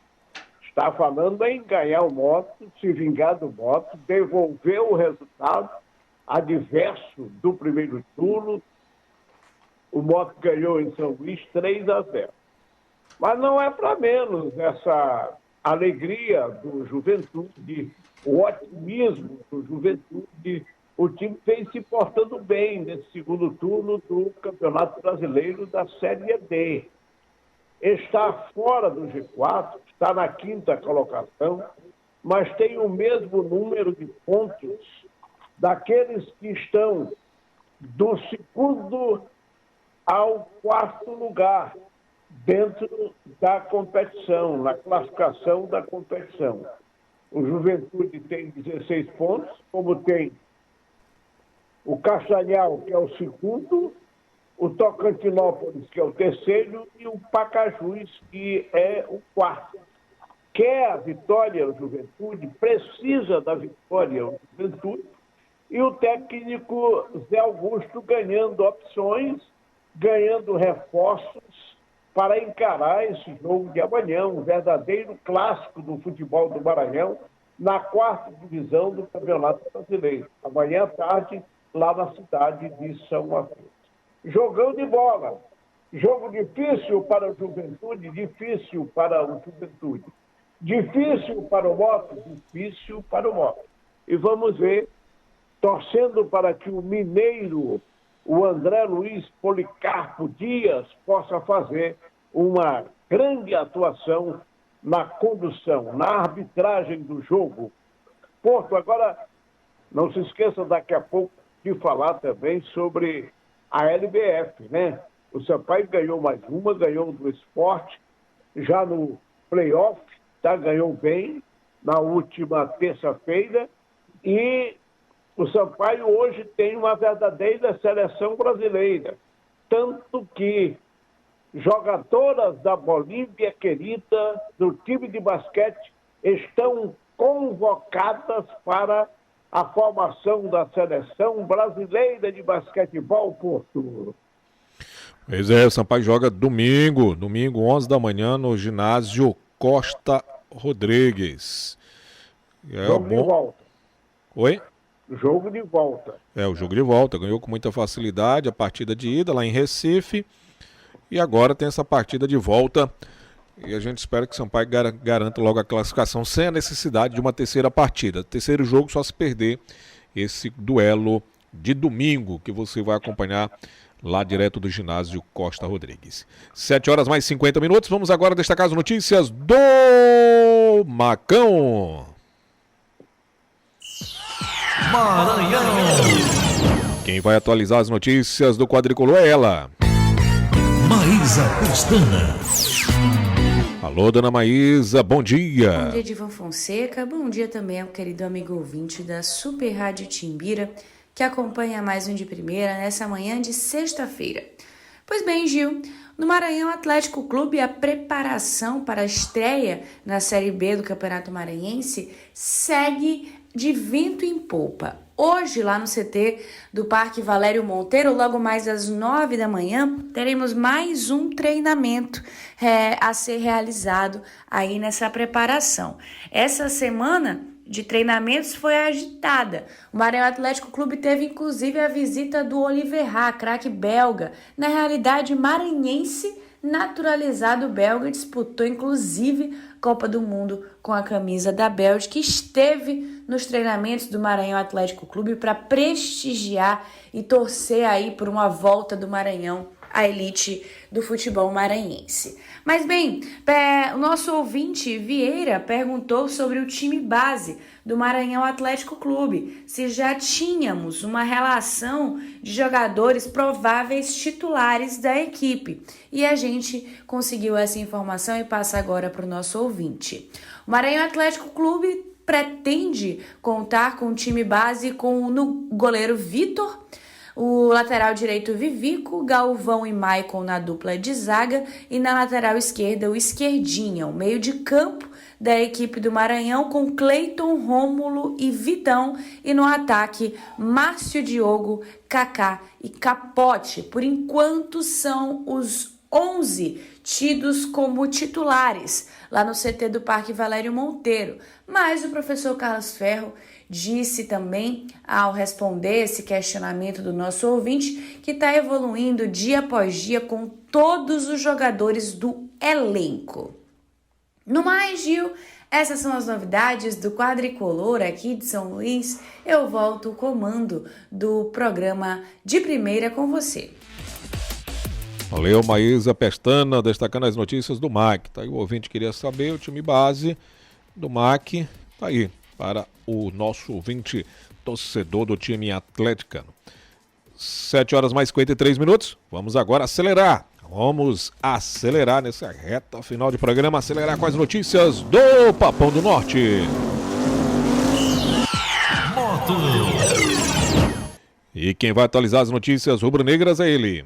está falando em ganhar o Moto, se vingar do Moto, devolver o resultado adverso do primeiro turno. O Moto ganhou em São Luís 3-0. Mas não é para menos essa alegria do Juventude, o otimismo do Juventude. O time vem se portando bem nesse segundo turno do Campeonato Brasileiro da Série D. Está fora do G4, está na 5ª colocação, mas tem o mesmo número de pontos daqueles que estão do 2º ao 4º lugar dentro da competição, na classificação da competição. O Juventude tem 16 pontos, como tem o Castanhal, que é o 2º, o Tocantinópolis, que é o 3º, e o Pacajus, que é o 4º. Quer a vitória o Juventude, precisa da vitória o Juventude, e o técnico Zé Augusto ganhando opções, ganhando reforços para encarar esse jogo de amanhã, um verdadeiro clássico do futebol do Maranhão, na 4ª divisão do Campeonato Brasileiro. Amanhã à tarde, lá na cidade de São Mateus. Jogão de bola. Jogo difícil para o Juventude, difícil para o Juventude. Difícil para o Moto, difícil para o Moto. E vamos ver torcendo para que o mineiro, o André Luiz Policarpo Dias, possa fazer uma grande atuação na condução, na arbitragem do jogo. Porto, agora, não se esqueça daqui a pouco de falar também sobre a LBF, né? O Sampaio ganhou mais uma, ganhou do Sport, já no playoff, ganhou bem na última terça-feira, e o Sampaio hoje tem uma verdadeira seleção brasileira, tanto que jogadoras da Bolívia querida, do time de basquete, estão convocadas para a formação da seleção brasileira de basquetebol, Porto. Pois é, o Sampaio joga domingo, 11 da manhã, no ginásio Costa Rodrigues. Jogo de volta. Oi? Jogo de volta. O jogo de volta. Ganhou com muita facilidade a partida de ida lá em Recife. E agora tem essa partida de volta. E a gente espera que o Sampaio garanta logo a classificação sem a necessidade de uma terceira partida. Terceiro jogo só se perder esse duelo de domingo que você vai acompanhar lá direto do ginásio Costa Rodrigues. 7h mais 50. Vamos agora destacar as notícias do Macão. Maranhão. Quem vai atualizar as notícias do quadricolor é ela, Maísa Pestana. Alô, dona Maísa, bom dia. Bom dia, Divan Fonseca. Bom dia também ao querido amigo ouvinte da Super Rádio Timbira, que acompanha mais um de primeira nessa manhã de sexta-feira. Pois bem, Gil, no Maranhão Atlético Clube, a preparação para a estreia na Série B do Campeonato Maranhense segue de vento em popa. Hoje, lá no CT do Parque Valério Monteiro, logo mais às 9 da manhã, teremos mais um treinamento a ser realizado aí nessa preparação. Essa semana de treinamentos foi agitada. O Maranhão Atlético Clube teve inclusive a visita do Oliver Rá, craque belga, na realidade maranhense, naturalizado belga, disputou inclusive Copa do Mundo com a camisa da Bélgica, esteve nos treinamentos do Maranhão Atlético Clube para prestigiar e torcer aí por uma volta do Maranhão à elite do futebol maranhense. Mas bem, o nosso ouvinte Vieira perguntou sobre o time base do Maranhão Atlético Clube, se já tínhamos uma relação de jogadores prováveis titulares da equipe. E a gente conseguiu essa informação e passa agora para o nosso ouvinte. O Maranhão Atlético Clube pretende contar com o time base no goleiro Vitor, o lateral direito Vivico, Galvão e Maicon na dupla de zaga e na lateral esquerda o Esquerdinha, o meio de campo da equipe do Maranhão com Cleiton, Rômulo e Vitão e no ataque Márcio Diogo, Kaká e Capote. Por enquanto são os 11 tidos como titulares lá no CT do Parque Valério Monteiro, mas o professor Carlos Ferro disse também, ao responder esse questionamento do nosso ouvinte, que está evoluindo dia após dia com todos os jogadores do elenco. No mais, Gil, essas são as novidades do quadricolor aqui de São Luís. Eu volto ao comando do programa de primeira com você. Valeu, Maísa Pestana, destacando as notícias do MAC. Tá aí, o ouvinte queria saber, o time base do MAC tá aí, para o nosso ouvinte torcedor do time atleticano. 7h mais 53. Vamos agora acelerar. Vamos acelerar nessa reta final de programa, acelerar com as notícias do Papão do Norte. Moto. E quem vai atualizar as notícias rubro-negras é ele,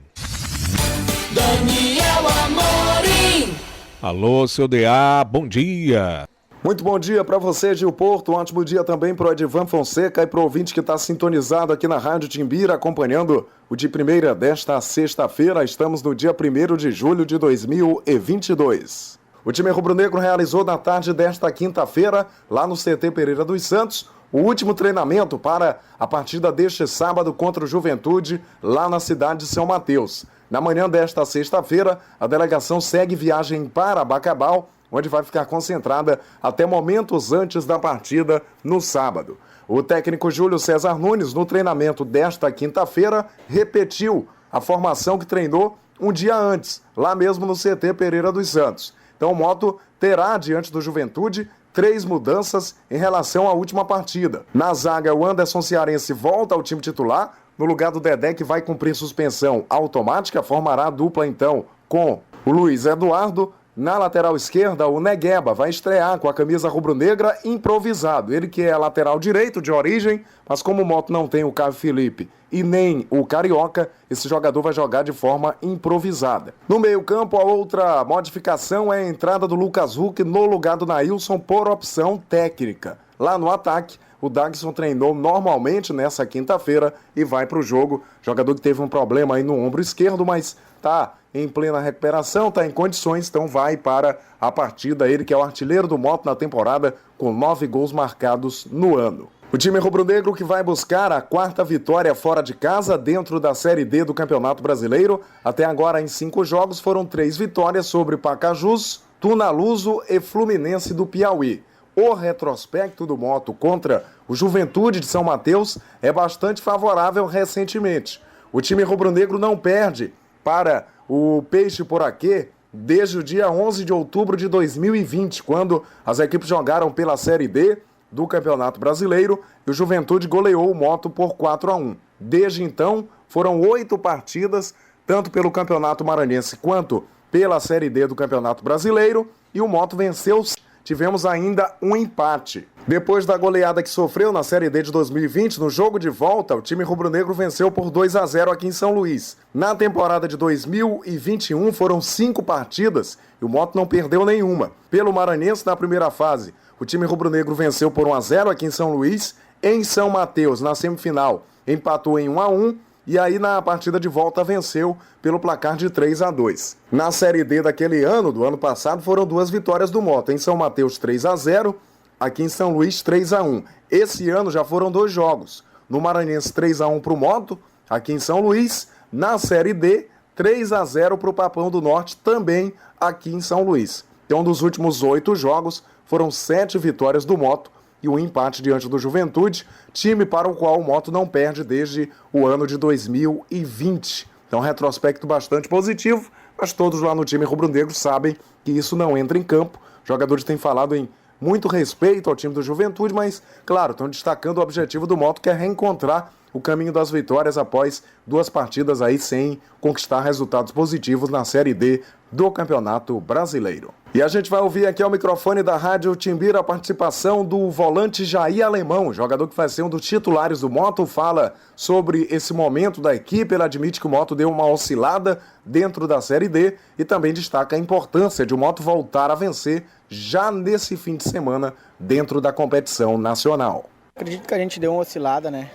Daniel Amorim. Alô, seu DA, bom dia. Muito bom dia para você, Gil Porto. Um ótimo dia também para o Edivan Fonseca e para o ouvinte que está sintonizado aqui na Rádio Timbira, acompanhando o de primeira desta sexta-feira. Estamos no dia 1º de julho de 2022. O time rubro-negro realizou na tarde desta quinta-feira, lá no CT Pereira dos Santos, o último treinamento para a partida deste sábado contra o Juventude, lá na cidade de São Mateus. Na manhã desta sexta-feira, a delegação segue viagem para Bacabal onde vai ficar concentrada até momentos antes da partida no sábado. O técnico Júlio César Nunes, no treinamento desta quinta-feira, repetiu a formação que treinou um dia antes, lá mesmo no CT Pereira dos Santos. Então o Moto terá, diante do Juventude, 3 mudanças em relação à última partida. Na zaga, o Anderson Cearense volta ao time titular, no lugar do Dedé, que vai cumprir suspensão automática, formará a dupla então com o Luiz Eduardo. Na lateral esquerda, o Negueba vai estrear com a camisa rubro-negra improvisado. Ele que é lateral direito de origem, mas como o Moto não tem o Caio Felipe e nem o Carioca, esse jogador vai jogar de forma improvisada. No meio-campo, a outra modificação é a entrada do Lucas Huck no lugar do Nailson por opção técnica. Lá no ataque, o Dagson treinou normalmente nessa quinta-feira e vai para o jogo. Jogador que teve um problema aí no ombro esquerdo, mas está em plena recuperação, está em condições, então vai para a partida. Ele que é o artilheiro do Moto na temporada, com 9 gols marcados no ano. O time rubro-negro que vai buscar a 4ª vitória fora de casa dentro da Série D do Campeonato Brasileiro. Até agora, em 5 jogos, foram 3 vitórias sobre Pacajus, Tunaluso e Fluminense do Piauí. O retrospecto do Moto contra o Juventude de São Mateus é bastante favorável recentemente. O time rubro-negro não perde para o Peixe Poraquê desde o dia 11 de outubro de 2020, quando as equipes jogaram pela Série D do Campeonato Brasileiro e o Juventude goleou o Moto por 4-1. Desde então, foram 8 partidas, tanto pelo Campeonato Maranhense quanto pela Série D do Campeonato Brasileiro, e o Moto venceu. Tivemos ainda um empate. Depois da goleada que sofreu na Série D de 2020, no jogo de volta, o time rubro-negro venceu por 2-0 aqui em São Luís. Na temporada de 2021, foram 5 partidas e o Moto não perdeu nenhuma. Pelo Maranhense, na primeira fase, o time rubro-negro venceu por 1-0 aqui em São Luís. Em São Mateus, na semifinal, empatou em 1-1. E aí, na partida de volta, venceu pelo placar de 3-2. Na Série D daquele ano, do ano passado, foram 2 vitórias do Moto. Em São Mateus, 3-0. Aqui em São Luís, 3-1. Esse ano já foram 2 jogos. No Maranhense, 3-1 para o Moto. Aqui em São Luís. Na Série D, 3-0 para o Papão do Norte, também aqui em São Luís. Então, dos últimos 8 jogos, foram 7 vitórias do Moto e um empate diante do Juventude, time para o qual o Moto não perde desde o ano de 2020. Então, retrospecto bastante positivo, mas todos lá no time rubro-negro sabem que isso não entra em campo. Os jogadores têm falado em muito respeito ao time do Juventude, mas, claro, estão destacando o objetivo do Moto, que é reencontrar o caminho das vitórias após 2 partidas aí sem conquistar resultados positivos na Série D do Campeonato Brasileiro. E a gente vai ouvir aqui ao microfone da Rádio Timbira a participação do volante Jair Alemão, jogador que vai ser um dos titulares do Moto, fala sobre esse momento da equipe. Ele admite que o Moto deu uma oscilada dentro da Série D e também destaca a importância de o Moto voltar a vencer já nesse fim de semana dentro da competição nacional. Acredito que a gente deu uma oscilada, né?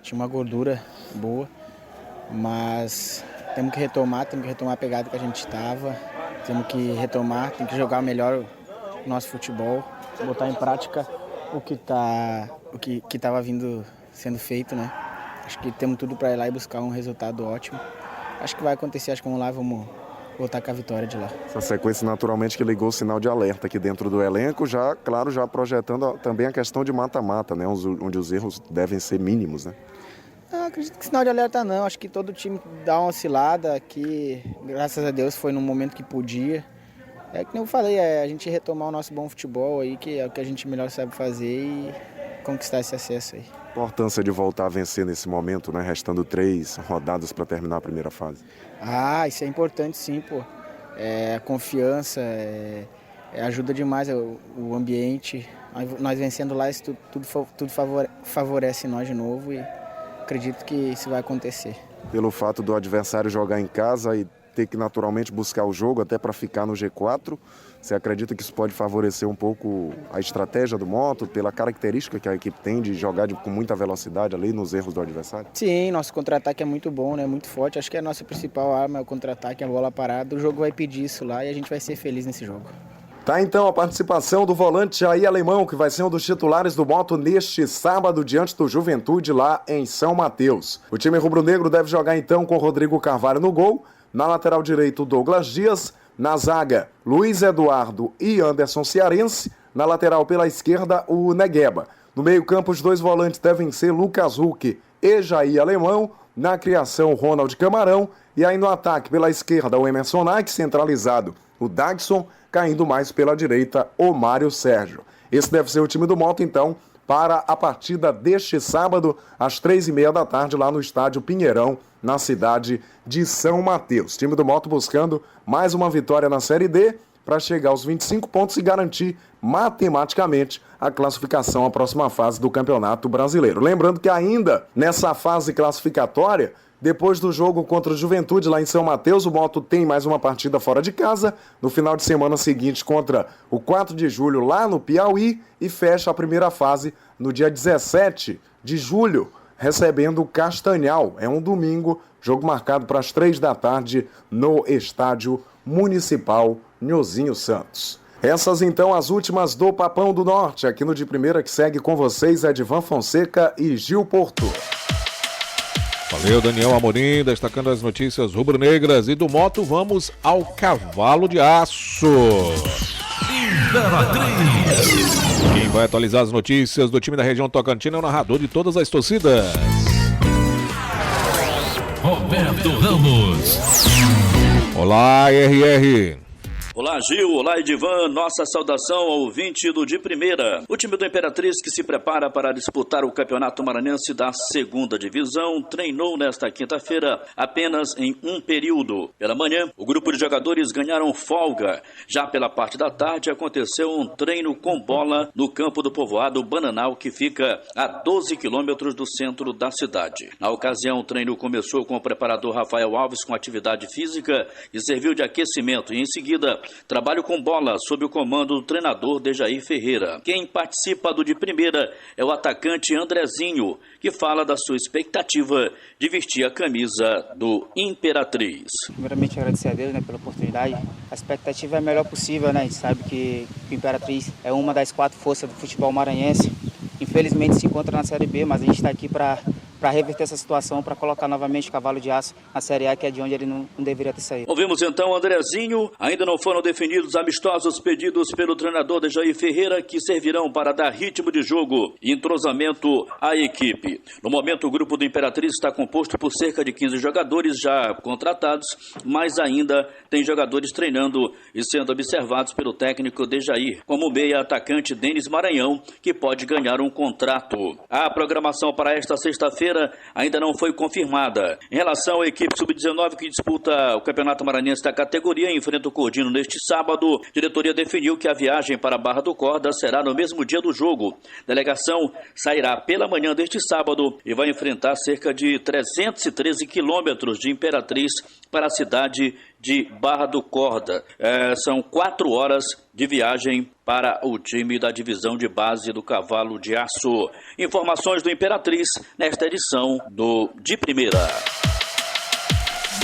Tinha uma gordura boa, mas temos que retomar a pegada que a gente estava, temos que retomar, tem que jogar melhor o nosso futebol, botar em prática o que estava vindo sendo feito, né? Acho que temos tudo para ir lá e buscar um resultado ótimo. Acho que vai acontecer, acho que vamos lá, vamos voltar com a vitória de lá. Essa sequência naturalmente que ligou o sinal de alerta aqui dentro do elenco, já, claro, já projetando também a questão de mata-mata, né? Onde os erros devem ser mínimos, né? Não, acredito que sinal de alerta não, acho que todo time dá uma oscilada aqui, graças a Deus foi no momento que podia. É que nem eu falei, a gente retomar o nosso bom futebol aí, que é o que a gente melhor sabe fazer e conquistar esse acesso aí. Importância de voltar a vencer nesse momento, né? Restando 3 rodadas para terminar a primeira fase. Isso é importante sim, pô. A confiança, ajuda demais o ambiente. Nós vencendo lá, isso tudo favorece nós de novo e acredito que isso vai acontecer. Pelo fato do adversário jogar em casa e ter que naturalmente buscar o jogo até para ficar no G4, você acredita que isso pode favorecer um pouco a estratégia do Moto, pela característica que a equipe tem de jogar com muita velocidade ali nos erros do adversário? Sim, nosso contra-ataque é muito bom, né? Muito forte. Acho que a nossa principal arma é o contra-ataque, a bola parada. O jogo vai pedir isso lá e a gente vai ser feliz nesse jogo. Tá então a participação do volante Jair Alemão, que vai ser um dos titulares do Moto neste sábado diante do Juventude lá em São Mateus. O time rubro-negro deve jogar então com Rodrigo Carvalho no gol. Na lateral direito, Douglas Dias. Na zaga, Luiz Eduardo e Anderson Cearense. Na lateral pela esquerda, o Negueba. No meio-campo, os dois volantes devem ser Lucas Huck e Jair Alemão. Na criação, Ronald Camarão. E aí no ataque, pela esquerda, o Emerson Knight, centralizado, o Dagson. Caindo mais pela direita, o Mário Sérgio. Esse deve ser o time do Moto, então, para a partida deste sábado, às 3h30 da tarde, lá no estádio Pinheirão, na cidade de São Mateus. Time do Moto buscando mais uma vitória na Série D para chegar aos 25 pontos e garantir matematicamente a classificação à próxima fase do Campeonato Brasileiro. Lembrando que ainda nessa fase classificatória, depois do jogo contra o Juventude lá em São Mateus, o Moto tem mais uma partida fora de casa. No final de semana seguinte contra o 4 de julho lá no Piauí e fecha a primeira fase no dia 17 de julho, recebendo o Castanhal. É um domingo, jogo marcado para as 3 da tarde no Estádio Municipal Nhozinho Santos. Essas então as últimas do Papão do Norte, aqui no De Primeira, que segue com vocês Edivan Fonseca e Gil Porto. Valeu, Daniel Amorim, destacando as notícias rubro-negras. E do Moto, vamos ao Cavalo de Aço. Imperatriz. Quem vai atualizar as notícias do time da região Tocantina é o narrador de todas as torcidas, Roberto Ramos. Olá, RR. Olá, Gil. Olá, Edivan. Nossa saudação ao ouvinte do De Primeira. O time do Imperatriz, que se prepara para disputar o Campeonato Maranhense da 2ª Divisão, treinou nesta quinta-feira apenas em um período. Pela manhã, o grupo de jogadores ganharam folga. Já pela parte da tarde, aconteceu um treino com bola no campo do povoado Bananal, que fica a 12 quilômetros do centro da cidade. Na ocasião, o treino começou com o preparador Rafael Alves com atividade física e serviu de aquecimento. E em seguida, trabalho com bola sob o comando do treinador Dejair Ferreira. Quem participa do De Primeira é o atacante Andrezinho, que fala da sua expectativa de vestir a camisa do Imperatriz. Primeiramente agradecer a Deus, pela oportunidade. A expectativa é a melhor possível, A gente sabe que o Imperatriz é uma das 4 forças do futebol maranhense. Infelizmente se encontra na Série B, mas a gente está aqui para reverter essa situação, para colocar novamente o Cavalo de Aço na Série A, que é de onde ele não deveria ter saído. Ouvimos então Andrezinho. Ainda não foram definidos amistosos pedidos pelo treinador Dejair Ferreira, que servirão para dar ritmo de jogo e entrosamento à equipe. No momento, o grupo do Imperatriz está composto por cerca de 15 jogadores já contratados, mas ainda tem jogadores treinando e sendo observados pelo técnico Dejair, como o meia atacante Denis Maranhão, que pode ganhar um contrato. A programação para esta sexta-feira ainda não foi confirmada. Em relação à equipe sub-19 que disputa o Campeonato Maranhense da categoria e enfrenta o Cordino neste sábado, a diretoria definiu que a viagem para a Barra do Corda será no mesmo dia do jogo. A delegação sairá pela manhã deste sábado e vai enfrentar cerca de 313 quilômetros de Imperatriz para a cidade de Barra do Corda. São 4 horas de viagem para o time da divisão de base do Cavalo de Aço. Informações do Imperatriz nesta edição do De Primeira.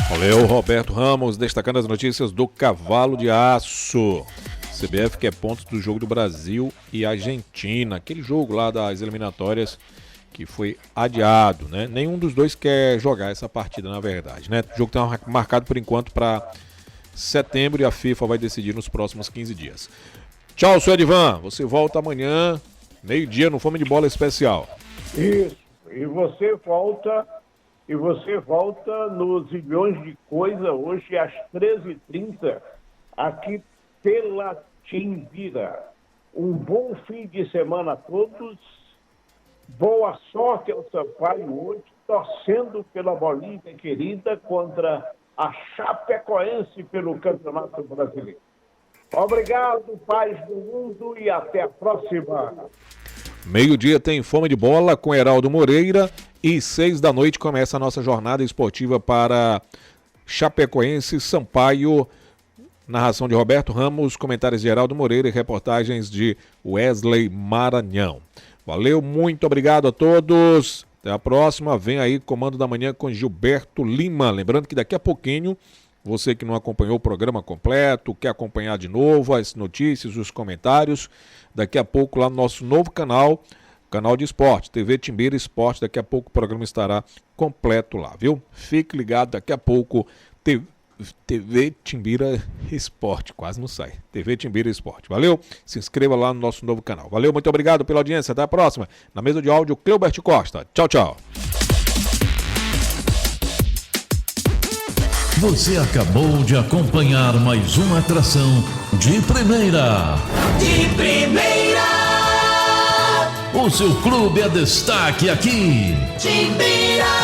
Valeu, Roberto Ramos, destacando as notícias do Cavalo de Aço. CBF quer pontos do jogo do Brasil e Argentina, aquele jogo lá das eliminatórias que foi adiado, Nenhum dos dois quer jogar essa partida, na verdade, O jogo está marcado por enquanto para setembro e a FIFA vai decidir nos próximos 15 dias. Tchau, seu Edivan. Você volta amanhã, meio-dia, no Fome de Bola Especial. Isso. E você volta nos Zilhões de Coisa hoje às 13h30 aqui pela Timbira. Um bom fim de semana a todos. Boa sorte ao Sampaio hoje, torcendo pela Bolívia querida contra a Chapecoense pelo Campeonato Brasileiro. Obrigado, paz do mundo, e até a próxima. Meio-dia tem Fome de Bola com Heraldo Moreira e 6 da noite começa a nossa jornada esportiva para Chapecoense, Sampaio. Narração de Roberto Ramos, comentários de Heraldo Moreira e reportagens de Wesley Maranhão. Valeu, muito obrigado a todos. Até a próxima. Vem aí Comando da Manhã com Gilberto Lima. Lembrando que daqui a pouquinho, você que não acompanhou o programa completo, quer acompanhar de novo as notícias, os comentários, daqui a pouco lá no nosso novo canal de esporte, TV Timbira Esporte, daqui a pouco o programa estará completo lá, viu? Fique ligado, daqui a pouco, TV TV Timbira Esporte, quase não sai. TV Timbira Esporte. Valeu? Se inscreva lá no nosso novo canal. Valeu, muito obrigado pela audiência. Até a próxima. Na mesa de áudio, Cleubert Costa. Tchau, tchau. Você acabou de acompanhar mais uma atração de primeira. De primeira. O seu clube é destaque aqui. Timbira.